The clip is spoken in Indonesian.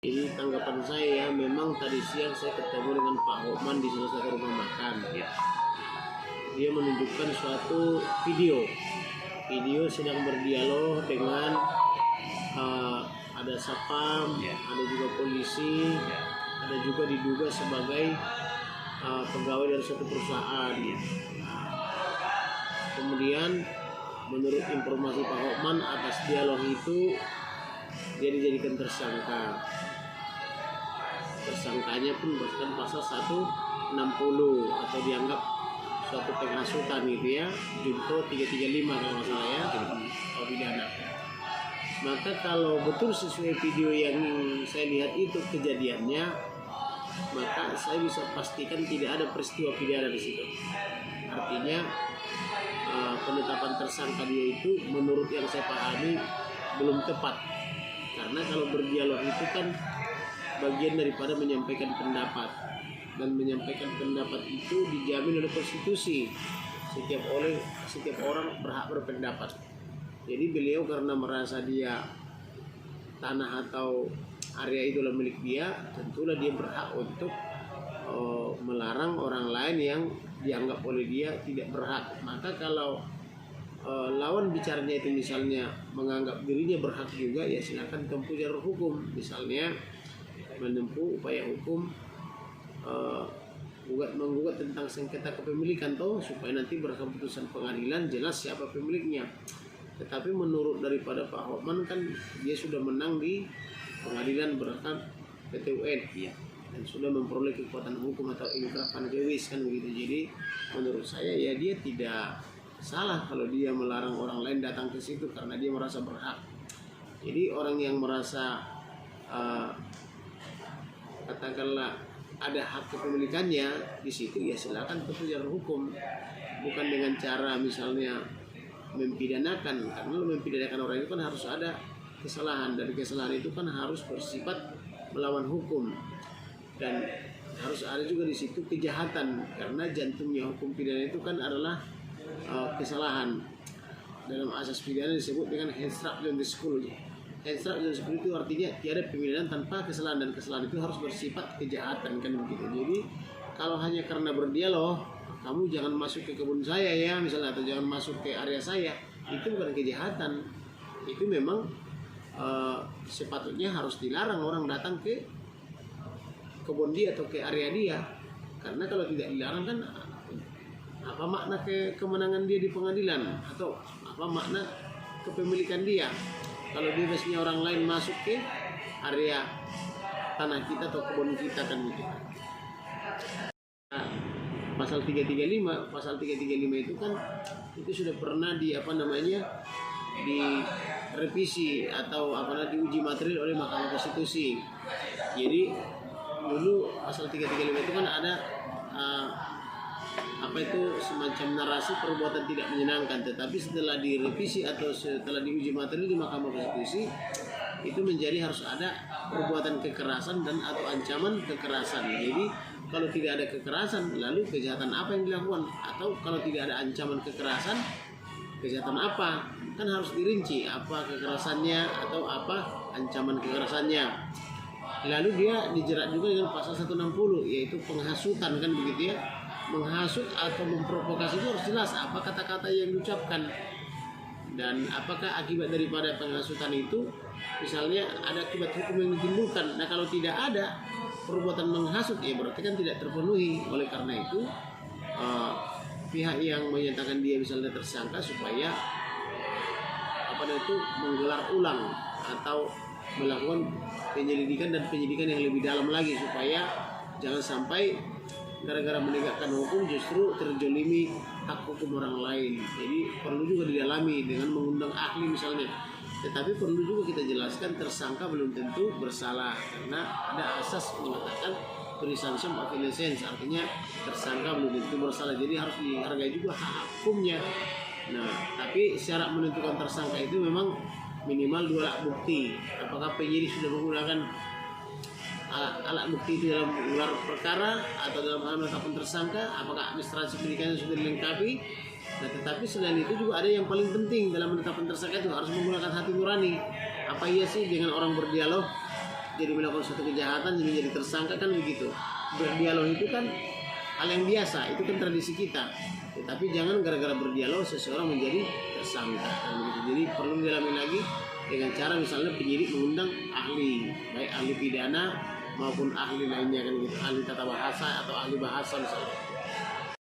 Ini tanggapan saya, memang tadi siang saya ketemu dengan Pak Hokman di salah satu rumah makan. Ya. Dia menunjukkan suatu video sedang berdialog dengan ada satpam, Ya. ada juga polisi, Ya. ada juga diduga sebagai pegawai dari suatu perusahaan. Ya. Kemudian menurut informasi Pak Hokman, atas dialog itu dia dijadikan tersangka. Tersangkanya pun berdasarkan pasal 160 atau dianggap suatu penghasutan gitu ya, Junto 335 kalau nggak salah ya, atau pidana. Maka kalau betul sesuai video yang saya lihat itu kejadiannya, maka saya bisa pastikan tidak ada peristiwa pidana di situ. Artinya penetapan tersangka dia itu menurut yang saya pahami belum tepat, karena kalau berdialog itu kan bagian daripada menyampaikan pendapat, dan menyampaikan pendapat itu dijamin oleh konstitusi, setiap orang berhak berpendapat. Jadi beliau karena merasa dia tanah atau area itu adalah milik dia, tentulah dia berhak untuk melarang orang lain yang dianggap oleh dia tidak berhak. Maka kalau lawan bicaranya itu misalnya menganggap dirinya berhak juga, ya silakan tempuh jalur hukum, misalnya menempuh upaya hukum, menggugat tentang sengketa kepemilikan supaya nanti berkeputusan pengadilan jelas siapa pemiliknya. Tetapi menurut daripada Pak Hokman kan dia sudah menang di pengadilan berdasarkan PT UN, Ya. dan sudah memperoleh kekuatan hukum atau inkrah panjewis kan begitu. Jadi menurut saya ya dia tidak salah kalau dia melarang orang lain datang ke situ karena dia merasa berhak. Jadi orang yang merasa katakanlah ada hak kepemilikannya di situ, ya silakan tempuh jalur hukum, bukan dengan cara misalnya mempidanakan. Karena mempidanakan orang itu kan harus ada kesalahan, dari kesalahan itu kan harus bersifat melawan hukum, dan harus ada juga di situ kejahatan, karena jantungnya hukum pidana itu kan adalah kesalahan. Dalam asas pidana disebut dengan Hensrap John 10. Hensrap John 10 itu artinya tiada pemidanaan tanpa kesalahan, dan kesalahan itu harus bersifat kejahatan kan begitu. Jadi kalau hanya karena berdialog, kamu jangan masuk ke kebun saya ya misalnya, atau jangan masuk ke area saya, itu bukan kejahatan. Itu memang sepatutnya harus dilarang orang datang ke kebun dia atau ke area dia. Karena kalau tidak dilarang kan apa makna kemenangan dia di pengadilan, atau apa makna kepemilikan dia kalau bebasnya orang lain masuk ke area tanah kita atau kebun kita kan gitu. Pasal 335 itu kan itu sudah pernah direvisi atau diuji material oleh Mahkamah Konstitusi. Jadi dulu pasal 335 itu kan ada semacam narasi perbuatan tidak menyenangkan, tetapi setelah direvisi atau setelah diuji materi di Mahkamah Konstitusi, itu menjadi harus ada perbuatan kekerasan dan atau ancaman kekerasan. Jadi kalau tidak ada kekerasan, lalu kejahatan apa yang dilakukan? Atau kalau tidak ada ancaman kekerasan, kejahatan apa? Kan harus dirinci apa kekerasannya atau apa ancaman kekerasannya. Lalu dia dijerat juga dengan pasal 160, yaitu penghasutan kan begitu ya. Menghasut atau memprovokasi itu harus jelas apa kata-kata yang diucapkan, dan apakah akibat daripada penghasutan itu misalnya ada akibat hukum yang ditimbulkan. Nah kalau tidak ada perbuatan menghasut, ya berarti kan tidak terpenuhi. Oleh karena itu pihak yang menyatakan dia misalnya tersangka supaya menggelar ulang atau melakukan penyelidikan yang lebih dalam lagi, supaya jangan sampai gara-gara menegakkan hukum justru terjolimi hak hukum orang lain. Jadi perlu juga didalami dengan mengundang ahli misalnya. Tetapi perlu juga kita jelaskan tersangka belum tentu bersalah, karena ada asas mengatakan presumption of innocence, artinya tersangka belum tentu bersalah. Jadi harus dihargai juga hak hukumnya. Nah, tapi syarat menentukan tersangka itu memang minimal 2 alat bukti. Apakah penyidik sudah menggunakan alat bukti itu dalam gelar perkara atau dalam hal menetapkan tersangka, apakah administrasi penyidikannya sudah dilengkapi. Nah, tetapi selain itu juga ada yang paling penting dalam menetapkan tersangka, itu harus menggunakan hati nurani. Apa iya sih dengan orang berdialog jadi melakukan suatu kejahatan jadi tersangka kan begitu. Berdialog itu kan hal yang biasa, itu kan tradisi kita. Tapi jangan gara-gara berdialog seseorang menjadi tersangka. Kan begitu. Jadi perlu didalami lagi dengan cara misalnya penyidik mengundang ahli, baik ahli pidana maupun ahli lainnya kan gitu, ahli tata bahasa atau ahli bahasa misalnya.